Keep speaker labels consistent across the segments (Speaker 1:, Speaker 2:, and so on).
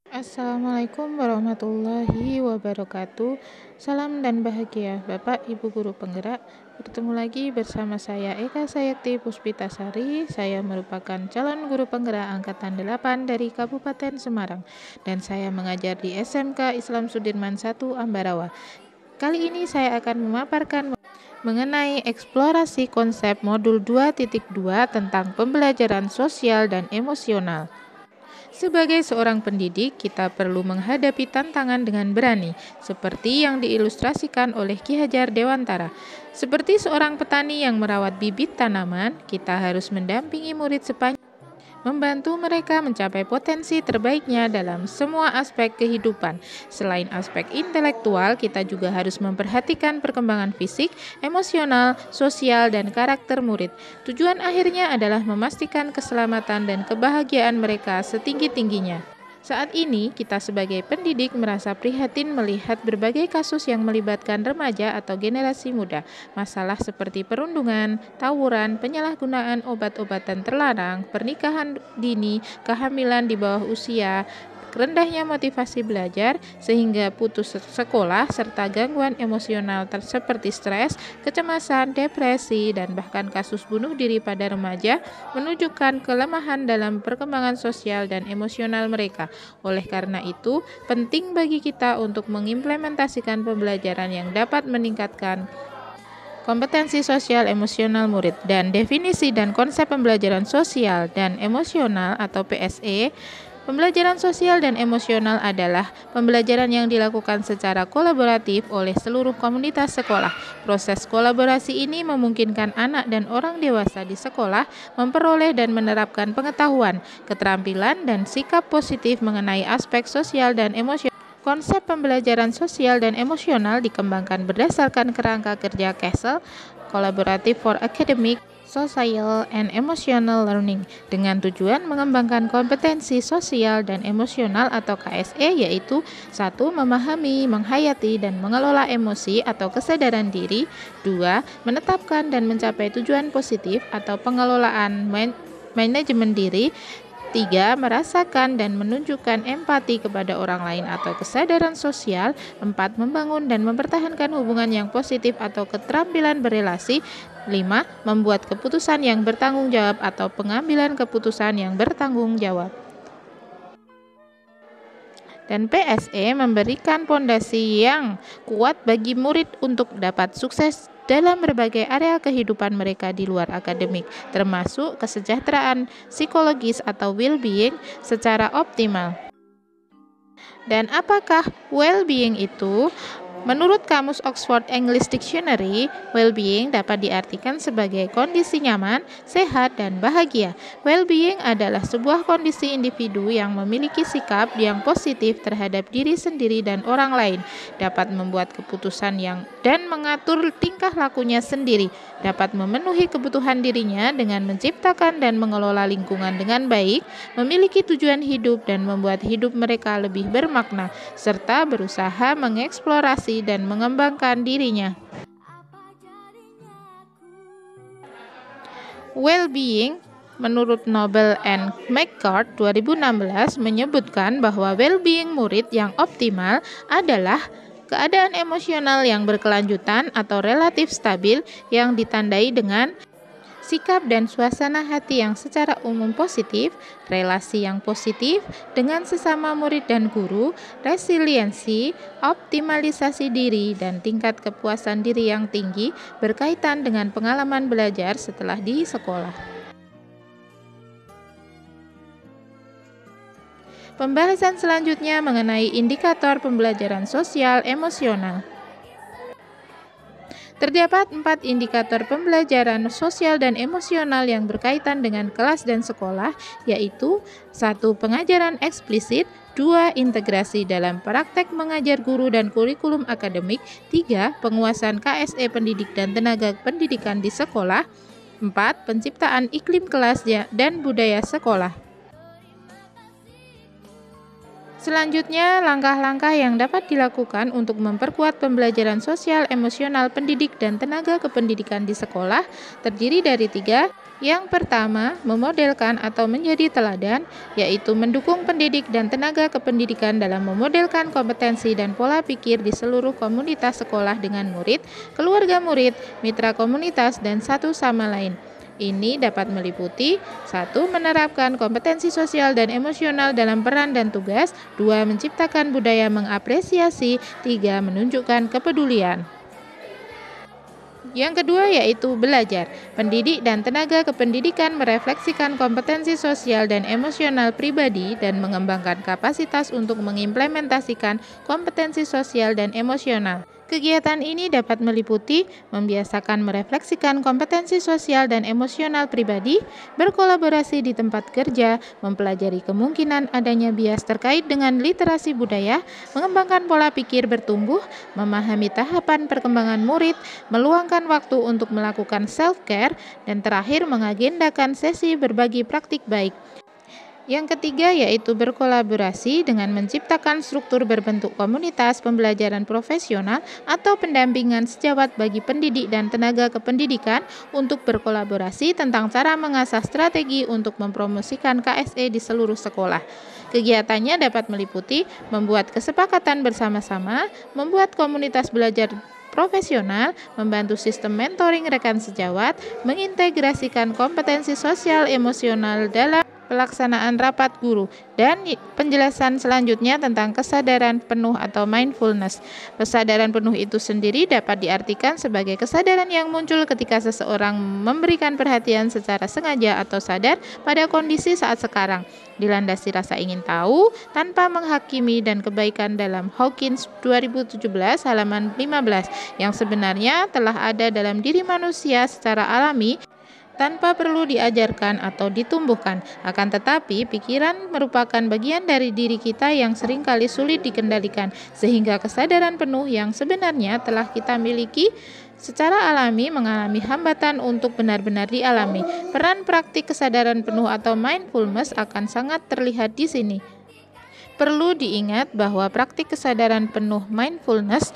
Speaker 1: Assalamualaikum warahmatullahi wabarakatuh. Salam dan bahagia Bapak Ibu Guru Penggerak. Bertemu lagi bersama saya Eka Sayakti Puspitasari. Saya merupakan calon guru penggerak angkatan 8 dari Kabupaten Semarang dan saya mengajar di SMK Islam Sudirman 1 Ambarawa. Kali ini saya akan memaparkan mengenai eksplorasi konsep modul 2.2 tentang pembelajaran sosial dan emosional. Sebagai seorang pendidik, kita perlu menghadapi tantangan dengan berani, seperti yang diilustrasikan oleh Ki Hajar Dewantara. Seperti seorang petani yang merawat bibit tanaman, kita harus mendampingi murid sepanjang membantu mereka mencapai potensi terbaiknya dalam semua aspek kehidupan. Selain aspek intelektual, kita juga harus memperhatikan perkembangan fisik, emosional, sosial, dan karakter murid. Tujuan akhirnya adalah memastikan keselamatan dan kebahagiaan mereka setinggi-tingginya. Saat ini, kita sebagai pendidik merasa prihatin melihat berbagai kasus yang melibatkan remaja atau generasi muda. Masalah seperti perundungan, tawuran, penyalahgunaan obat-obatan terlarang, pernikahan dini, kehamilan di bawah usia, rendahnya motivasi belajar, sehingga putus sekolah, serta gangguan emosional seperti stres, kecemasan, depresi, dan bahkan kasus bunuh diri pada remaja menunjukkan kelemahan dalam perkembangan sosial dan emosional mereka. Oleh karena itu, penting bagi kita untuk mengimplementasikan pembelajaran yang dapat meningkatkan kompetensi sosial emosional murid. Dan definisi dan konsep pembelajaran sosial dan emosional atau PSE. Pembelajaran sosial dan emosional adalah pembelajaran yang dilakukan secara kolaboratif oleh seluruh komunitas sekolah. Proses kolaborasi ini memungkinkan anak dan orang dewasa di sekolah memperoleh dan menerapkan pengetahuan, keterampilan, dan sikap positif mengenai aspek sosial dan emosional. Konsep pembelajaran sosial dan emosional dikembangkan berdasarkan kerangka kerja CASEL, Collaborative for Academic, Social and Emotional Learning, dengan tujuan mengembangkan kompetensi sosial dan emosional atau KSE, yaitu 1. Memahami, menghayati, dan mengelola emosi atau kesadaran diri. 2. Menetapkan dan mencapai tujuan positif atau pengelolaan manajemen diri. 3. Merasakan dan menunjukkan empati kepada orang lain atau kesadaran sosial. 4. Membangun dan mempertahankan hubungan yang positif atau keterampilan berelasi. 5. Membuat keputusan yang bertanggung jawab atau pengambilan keputusan yang bertanggung jawab. Dan PSE memberikan pondasi yang kuat bagi murid untuk dapat sukses dalam berbagai area kehidupan mereka di luar akademik, termasuk kesejahteraan psikologis atau well-being secara optimal. Dan apakah well-being itu? Menurut Kamus Oxford English Dictionary, well-being dapat diartikan sebagai kondisi nyaman, sehat, dan bahagia. Well-being adalah sebuah kondisi individu yang memiliki sikap yang positif terhadap diri sendiri dan orang lain, dapat membuat keputusan dan mengatur tingkah lakunya sendiri, dapat memenuhi kebutuhan dirinya dengan menciptakan dan mengelola lingkungan dengan baik, memiliki tujuan hidup dan membuat hidup mereka lebih bermakna, serta berusaha mengeksplorasi dan mengembangkan dirinya. Well-being menurut Nobel and McCart 2016 menyebutkan bahwa well-being murid yang optimal adalah keadaan emosional yang berkelanjutan atau relatif stabil yang ditandai dengan sikap dan suasana hati yang secara umum positif, relasi yang positif dengan sesama murid dan guru, resiliensi, optimalisasi diri, dan tingkat kepuasan diri yang tinggi berkaitan dengan pengalaman belajar setelah di sekolah. Pembahasan selanjutnya mengenai indikator pembelajaran sosial emosional. Terdapat 4 indikator pembelajaran sosial dan emosional yang berkaitan dengan kelas dan sekolah, yaitu 1. Pengajaran eksplisit, 2. Integrasi dalam praktek mengajar guru dan kurikulum akademik, 3. Penguasaan KSE pendidik dan tenaga pendidikan di sekolah, 4. Penciptaan iklim kelas dan budaya sekolah. Selanjutnya, langkah-langkah yang dapat dilakukan untuk memperkuat pembelajaran sosial, emosional, pendidik, dan tenaga kependidikan di sekolah terdiri dari 3. Yang pertama, memodelkan atau menjadi teladan, yaitu mendukung pendidik dan tenaga kependidikan dalam memodelkan kompetensi dan pola pikir di seluruh komunitas sekolah dengan murid, keluarga murid, mitra komunitas, dan satu sama lain. Ini dapat meliputi 1. Menerapkan kompetensi sosial dan emosional dalam peran dan tugas. 2. Menciptakan budaya mengapresiasi. 3. Menunjukkan kepedulian. Yang kedua yaitu belajar. Pendidik dan tenaga kependidikan merefleksikan kompetensi sosial dan emosional pribadi dan mengembangkan kapasitas untuk mengimplementasikan kompetensi sosial dan emosional. Kegiatan ini dapat meliputi membiasakan merefleksikan kompetensi sosial dan emosional pribadi, berkolaborasi di tempat kerja, mempelajari kemungkinan adanya bias terkait dengan literasi budaya, mengembangkan pola pikir bertumbuh, memahami tahapan perkembangan murid, meluangkan waktu untuk melakukan self-care, dan terakhir mengagendakan sesi berbagi praktik baik. Yang ketiga yaitu berkolaborasi dengan menciptakan struktur berbentuk komunitas pembelajaran profesional atau pendampingan sejawat bagi pendidik dan tenaga kependidikan untuk berkolaborasi tentang cara mengasah strategi untuk mempromosikan KSE di seluruh sekolah. Kegiatannya dapat meliputi membuat kesepakatan bersama-sama, membuat komunitas belajar profesional, membantu sistem mentoring rekan sejawat, mengintegrasikan kompetensi sosial emosional dalam pelaksanaan rapat guru, dan penjelasan selanjutnya tentang kesadaran penuh atau mindfulness. Kesadaran penuh itu sendiri dapat diartikan sebagai kesadaran yang muncul ketika seseorang memberikan perhatian secara sengaja atau sadar pada kondisi saat sekarang, dilandasi rasa ingin tahu tanpa menghakimi dan kebaikan dalam Hawkins 2017 halaman 15 yang sebenarnya telah ada dalam diri manusia secara alami tanpa perlu diajarkan atau ditumbuhkan. Akan tetapi, pikiran merupakan bagian dari diri kita yang seringkali sulit dikendalikan, sehingga kesadaran penuh yang sebenarnya telah kita miliki secara alami mengalami hambatan untuk benar-benar dialami. Peran praktik kesadaran penuh atau mindfulness akan sangat terlihat di sini. Perlu diingat bahwa praktik kesadaran penuh mindfulness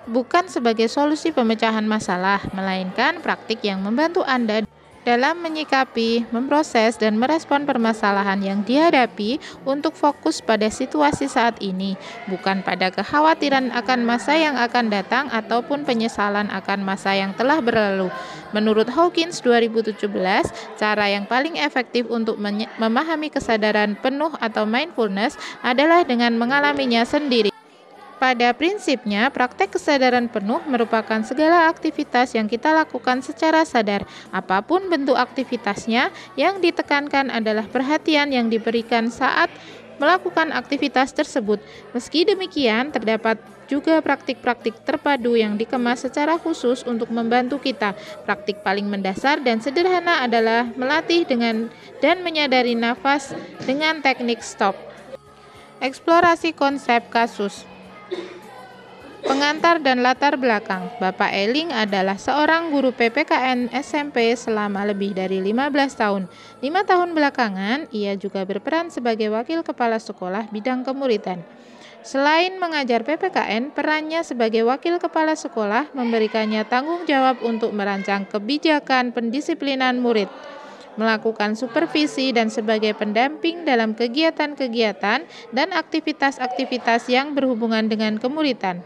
Speaker 1: bukan sebagai solusi pemecahan masalah, melainkan praktik yang membantu Anda dalam menyikapi, memproses, dan merespon permasalahan yang dihadapi untuk fokus pada situasi saat ini, bukan pada kekhawatiran akan masa yang akan datang ataupun penyesalan akan masa yang telah berlalu. Menurut Hawkins 2017, cara yang paling efektif untuk memahami kesadaran penuh atau mindfulness adalah dengan mengalaminya sendiri. Pada prinsipnya, praktek kesadaran penuh merupakan segala aktivitas yang kita lakukan secara sadar. Apapun bentuk aktivitasnya, yang ditekankan adalah perhatian yang diberikan saat melakukan aktivitas tersebut. Meski demikian, terdapat juga praktik-praktik terpadu yang dikemas secara khusus untuk membantu kita. Praktik paling mendasar dan sederhana adalah melatih dan menyadari nafas dengan teknik stop. Eksplorasi konsep kasus. Pengantar dan latar belakang. Bapak Eling adalah seorang guru PPKN SMP selama lebih dari 15 tahun. 5 tahun belakangan, ia juga berperan sebagai wakil kepala sekolah bidang kemuridan. Selain mengajar PPKN, perannya sebagai wakil kepala sekolah memberikannya tanggung jawab untuk merancang kebijakan pendisiplinan murid, melakukan supervisi dan sebagai pendamping dalam kegiatan-kegiatan dan aktivitas-aktivitas yang berhubungan dengan kemuridan.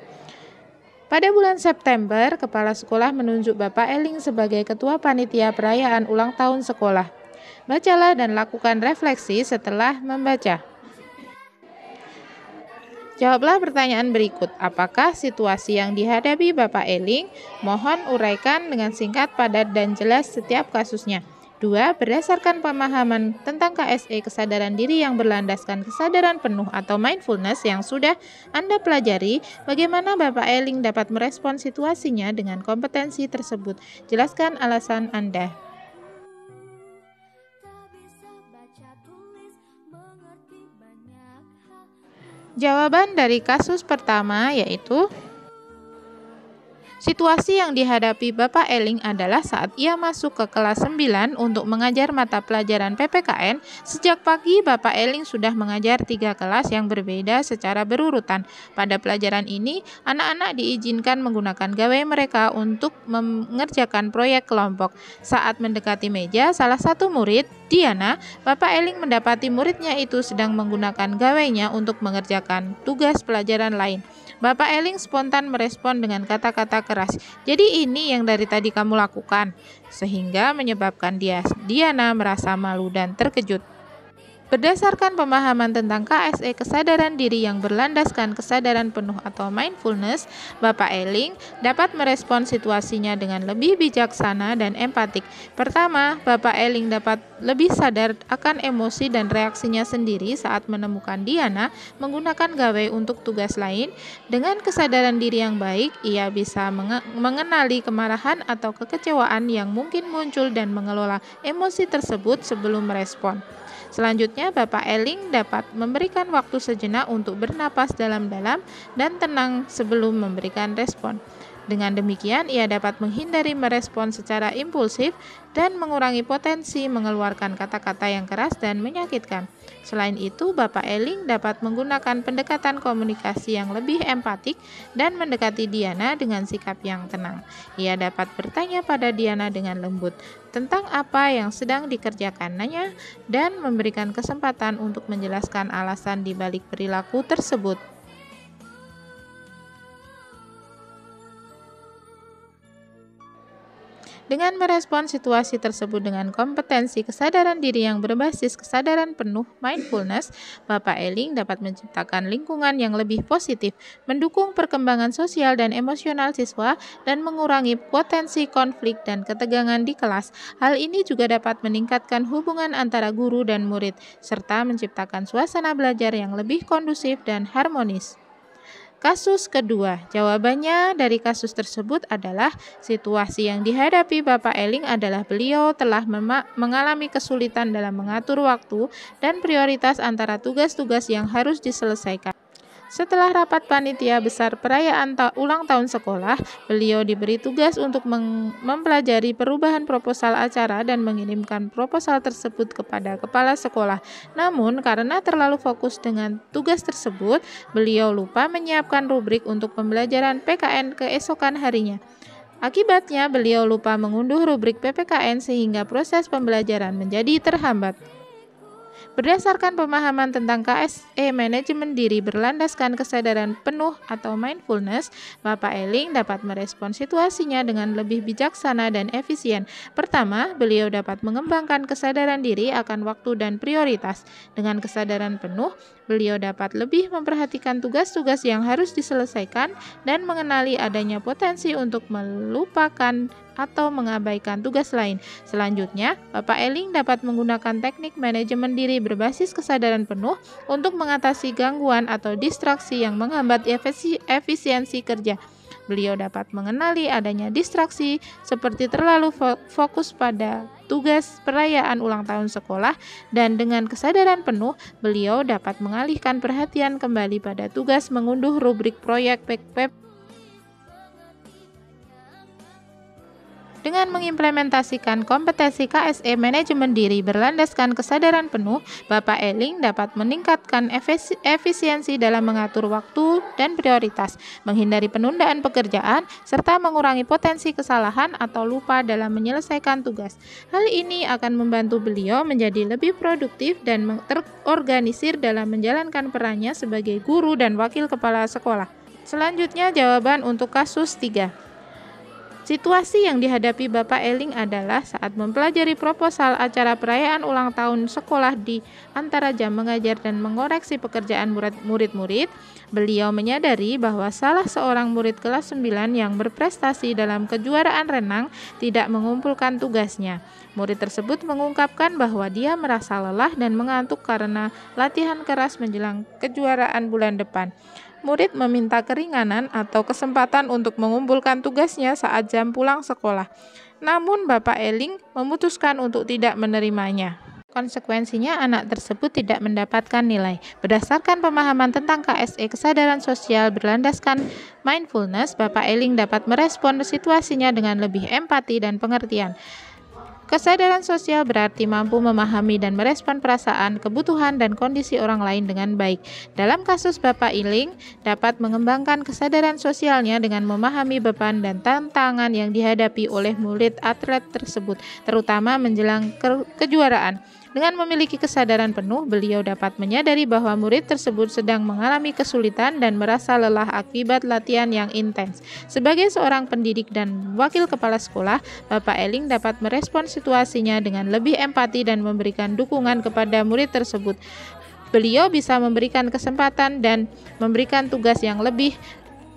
Speaker 1: Pada bulan September, Kepala Sekolah menunjuk Bapak Eling sebagai Ketua Panitia Perayaan Ulang Tahun Sekolah. Bacalah dan lakukan refleksi setelah membaca. Jawablah pertanyaan berikut. Apakah situasi yang dihadapi Bapak Eling? Mohon uraikan dengan singkat, padat, dan jelas setiap kasusnya. 2. Berdasarkan pemahaman tentang KSE kesadaran diri yang berlandaskan kesadaran penuh atau mindfulness yang sudah Anda pelajari, bagaimana Bapak Eling dapat merespon situasinya dengan kompetensi tersebut? Jelaskan alasan Anda. Jawaban dari kasus pertama yaitu Situasi yang dihadapi Bapak Eling adalah saat ia masuk ke kelas 9 untuk mengajar mata pelajaran PPKN. Sejak pagi, Bapak Eling sudah mengajar 3 kelas yang berbeda secara berurutan. Pada pelajaran ini, anak-anak diizinkan menggunakan gawai mereka untuk mengerjakan proyek kelompok. Saat mendekati meja, salah satu murid, Diana, Bapak Eling mendapati muridnya itu sedang menggunakan gawainya untuk mengerjakan tugas pelajaran lain. Bapak Eling spontan merespon dengan kata-kata keras. "Jadi ini yang dari tadi kamu lakukan?" Sehingga menyebabkan Diana merasa malu dan terkejut. Berdasarkan pemahaman tentang KSE kesadaran diri yang berlandaskan kesadaran penuh atau mindfulness, Bapak Eling dapat merespon situasinya dengan lebih bijaksana dan empatik. Pertama, Bapak Eling dapat lebih sadar akan emosi dan reaksinya sendiri saat menemukan Diana menggunakan gawai untuk tugas lain. Dengan kesadaran diri yang baik, ia bisa mengenali kemarahan atau kekecewaan yang mungkin muncul dan mengelola emosi tersebut sebelum merespon. Selanjutnya, Bapak Eling dapat memberikan waktu sejenak untuk bernapas dalam-dalam dan tenang sebelum memberikan respon. Dengan demikian, ia dapat menghindari merespon secara impulsif dan mengurangi potensi mengeluarkan kata-kata yang keras dan menyakitkan. Selain itu, Bapak Eling dapat menggunakan pendekatan komunikasi yang lebih empatik dan mendekati Diana dengan sikap yang tenang. Ia dapat bertanya pada Diana dengan lembut tentang apa yang sedang dikerjakannya dan memberikan kesempatan untuk menjelaskan alasan di balik perilaku tersebut. Dengan merespon situasi tersebut dengan kompetensi kesadaran diri yang berbasis kesadaran penuh mindfulness, Bapak Eling dapat menciptakan lingkungan yang lebih positif, mendukung perkembangan sosial dan emosional siswa, dan mengurangi potensi konflik dan ketegangan di kelas. Hal ini juga dapat meningkatkan hubungan antara guru dan murid, serta menciptakan suasana belajar yang lebih kondusif dan harmonis. Kasus kedua, jawabannya dari kasus tersebut adalah situasi yang dihadapi Bapak Eling adalah beliau telah mengalami kesulitan dalam mengatur waktu dan prioritas antara tugas-tugas yang harus diselesaikan. Setelah rapat panitia besar perayaan ulang tahun sekolah, beliau diberi tugas untuk mempelajari perubahan proposal acara dan mengirimkan proposal tersebut kepada kepala sekolah. Namun, karena terlalu fokus dengan tugas tersebut, beliau lupa menyiapkan rubrik untuk pembelajaran PKN keesokan harinya. Akibatnya, beliau lupa mengunduh rubrik PPKN sehingga proses pembelajaran menjadi terhambat. Berdasarkan pemahaman tentang KSE manajemen diri berlandaskan kesadaran penuh atau mindfulness, Bapak Eling dapat merespon situasinya dengan lebih bijaksana dan efisien. Pertama, beliau dapat mengembangkan kesadaran diri akan waktu dan prioritas. Dengan kesadaran penuh, beliau dapat lebih memperhatikan tugas-tugas yang harus diselesaikan dan mengenali adanya potensi untuk melupakan atau mengabaikan tugas lain. Selanjutnya, Bapak Eling dapat menggunakan teknik manajemen diri berbasis kesadaran penuh untuk mengatasi gangguan atau distraksi yang menghambat efisiensi kerja. Beliau dapat mengenali adanya distraksi seperti terlalu fokus pada tugas perayaan ulang tahun sekolah, dan dengan kesadaran penuh, beliau dapat mengalihkan perhatian kembali pada tugas mengunduh rubrik proyek PPP. Dengan mengimplementasikan kompetensi KSE manajemen diri berlandaskan kesadaran penuh, Bapak Eling dapat meningkatkan efisiensi dalam mengatur waktu dan prioritas, menghindari penundaan pekerjaan, serta mengurangi potensi kesalahan atau lupa dalam menyelesaikan tugas. Hal ini akan membantu beliau menjadi lebih produktif dan terorganisir dalam menjalankan perannya sebagai guru dan wakil kepala sekolah. Selanjutnya, jawaban untuk kasus 3. Situasi yang dihadapi Bapak Eling adalah saat mempelajari proposal acara perayaan ulang tahun sekolah di antara jam mengajar dan mengoreksi pekerjaan murid-murid, beliau menyadari bahwa salah seorang murid kelas 9 yang berprestasi dalam kejuaraan renang tidak mengumpulkan tugasnya. Murid tersebut mengungkapkan bahwa dia merasa lelah dan mengantuk karena latihan keras menjelang kejuaraan bulan depan. Murid meminta keringanan atau kesempatan untuk mengumpulkan tugasnya saat jam pulang sekolah. Namun Bapak Eling memutuskan untuk tidak menerimanya. konsekuensinya anak tersebut tidak mendapatkan nilai. Berdasarkan pemahaman tentang KSE, kesadaran sosial berlandaskan mindfulness, Bapak Eling dapat merespon situasinya dengan lebih empati dan pengertian. Kesadaran sosial berarti mampu memahami dan merespon perasaan, kebutuhan, dan kondisi orang lain dengan baik. Dalam kasus Bapak Eling, dapat mengembangkan kesadaran sosialnya dengan memahami beban dan tantangan yang dihadapi oleh murid atlet tersebut, terutama menjelang kejuaraan. Dengan memiliki kesadaran penuh, beliau dapat menyadari bahwa murid tersebut sedang mengalami kesulitan dan merasa lelah akibat latihan yang intens. Sebagai seorang pendidik dan wakil kepala sekolah, Bapak Eling dapat merespon situasinya dengan lebih empati dan memberikan dukungan kepada murid tersebut. Beliau bisa memberikan kesempatan dan memberikan tugas yang lebih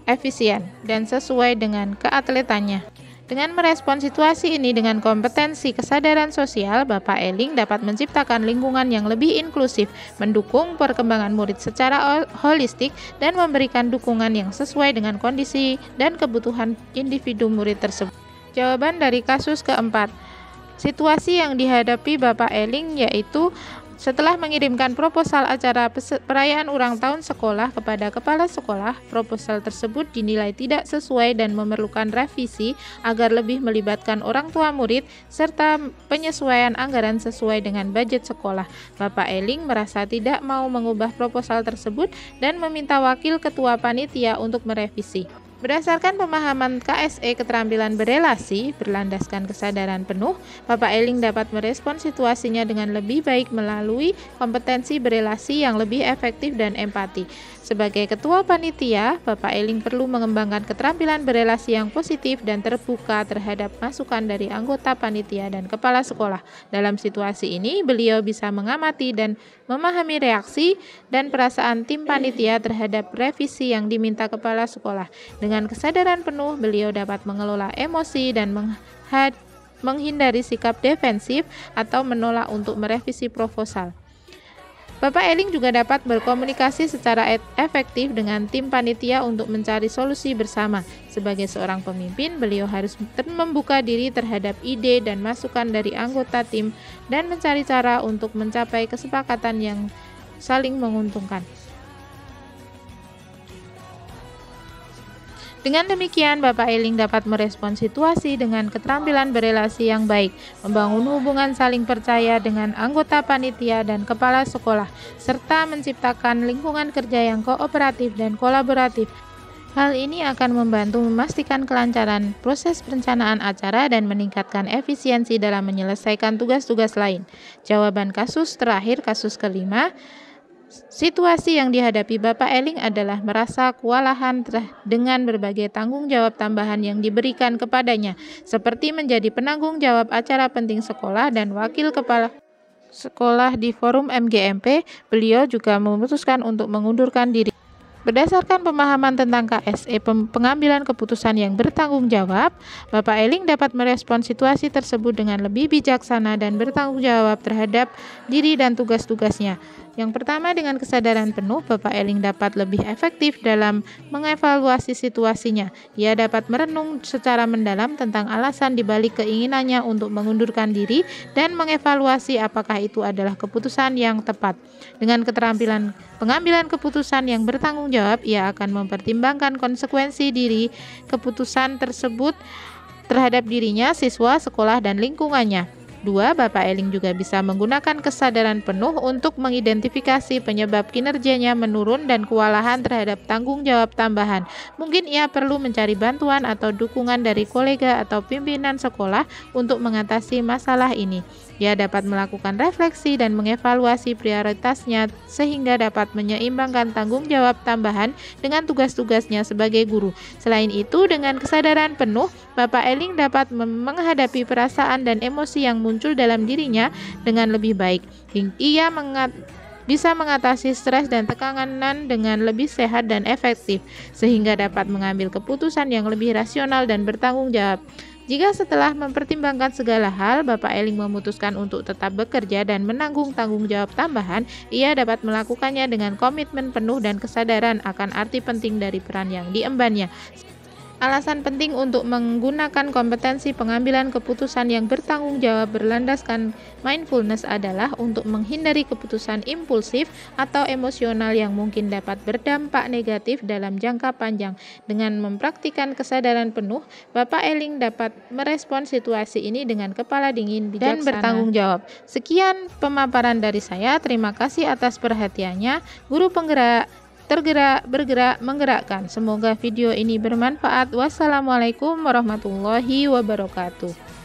Speaker 1: efisien dan sesuai dengan keatletannya. Dengan merespon situasi ini dengan kompetensi kesadaran sosial, Bapak Eling dapat menciptakan lingkungan yang lebih inklusif, mendukung perkembangan murid secara holistik, dan memberikan dukungan yang sesuai dengan kondisi dan kebutuhan individu murid tersebut. Jawaban dari kasus keempat. Situasi yang dihadapi Bapak Eling yaitu setelah mengirimkan proposal acara perayaan ulang tahun sekolah kepada kepala sekolah, proposal tersebut dinilai tidak sesuai dan memerlukan revisi agar lebih melibatkan orang tua murid serta penyesuaian anggaran sesuai dengan budget sekolah. Bapak Eling merasa tidak mau mengubah proposal tersebut dan meminta wakil ketua panitia untuk merevisi. Berdasarkan pemahaman KSE keterampilan berelasi berlandaskan kesadaran penuh, Bapak Eling dapat merespon situasinya dengan lebih baik melalui kompetensi berelasi yang lebih efektif dan empati. Sebagai ketua panitia, Bapak Eling perlu mengembangkan keterampilan berelasi yang positif dan terbuka terhadap masukan dari anggota panitia dan kepala sekolah. Dalam situasi ini, beliau bisa mengamati dan memahami reaksi dan perasaan tim panitia terhadap revisi yang diminta kepala sekolah. Dengan kesadaran penuh, beliau dapat mengelola emosi dan menghindari sikap defensif atau menolak untuk merevisi proposal. Bapak Eling juga dapat berkomunikasi secara efektif dengan tim panitia untuk mencari solusi bersama. Sebagai seorang pemimpin, beliau harus membuka diri terhadap ide dan masukan dari anggota tim dan mencari cara untuk mencapai kesepakatan yang saling menguntungkan. Dengan demikian, Bapak Eling dapat merespon situasi dengan keterampilan berelasi yang baik, membangun hubungan saling percaya dengan anggota panitia dan kepala sekolah, serta menciptakan lingkungan kerja yang kooperatif dan kolaboratif. Hal ini akan membantu memastikan kelancaran proses perencanaan acara dan meningkatkan efisiensi dalam menyelesaikan tugas-tugas lain. Jawaban kasus terakhir, kasus kelima. Situasi yang dihadapi Bapak Eling adalah merasa kewalahan dengan berbagai tanggung jawab tambahan yang diberikan kepadanya, seperti menjadi penanggung jawab acara penting sekolah dan wakil kepala sekolah di forum MGMP. Beliau juga memutuskan untuk mengundurkan diri. Berdasarkan pemahaman tentang KSE pengambilan keputusan yang bertanggung jawab, Bapak Eling dapat merespon situasi tersebut dengan lebih bijaksana dan bertanggung jawab terhadap diri dan tugas-tugasnya. Yang pertama, dengan kesadaran penuh, Bapak Eling dapat lebih efektif dalam mengevaluasi situasinya. Ia dapat merenung secara mendalam tentang alasan dibalik keinginannya untuk mengundurkan diri dan mengevaluasi apakah itu adalah keputusan yang tepat. Dengan keterampilan pengambilan keputusan yang bertanggung jawab, ia akan mempertimbangkan konsekuensi diri keputusan tersebut terhadap dirinya, siswa, sekolah, dan lingkungannya. 2. Bapak Eling juga bisa menggunakan kesadaran penuh untuk mengidentifikasi penyebab kinerjanya menurun dan kewalahan terhadap tanggung jawab tambahan. Mungkin ia perlu mencari bantuan atau dukungan dari kolega atau pimpinan sekolah untuk mengatasi masalah ini. Ia dapat melakukan refleksi dan mengevaluasi prioritasnya sehingga dapat menyeimbangkan tanggung jawab tambahan dengan tugas-tugasnya sebagai guru. Selain itu, dengan kesadaran penuh, Bapak Eling dapat menghadapi perasaan dan emosi yang muncul dalam dirinya dengan lebih baik. Ia bisa mengatasi stres dan tekanan dengan lebih sehat dan efektif, sehingga dapat mengambil keputusan yang lebih rasional dan bertanggung jawab. Jika setelah mempertimbangkan segala hal, Bapak Eling memutuskan untuk tetap bekerja dan menanggung tanggung jawab tambahan, ia dapat melakukannya dengan komitmen penuh dan kesadaran akan arti penting dari peran yang diembannya. Alasan penting untuk menggunakan kompetensi pengambilan keputusan yang bertanggung jawab berlandaskan mindfulness adalah untuk menghindari keputusan impulsif atau emosional yang mungkin dapat berdampak negatif dalam jangka panjang. Dengan mempraktikkan kesadaran penuh, Bapak Eling dapat merespon situasi ini dengan kepala dingin, bijaksana, dan bertanggung jawab. Sekian pemaparan dari saya. Terima kasih atas perhatiannya. Guru Penggerak, tergerak, bergerak, menggerakkan. Semoga video ini bermanfaat. Wassalamualaikum warahmatullahi wabarakatuh.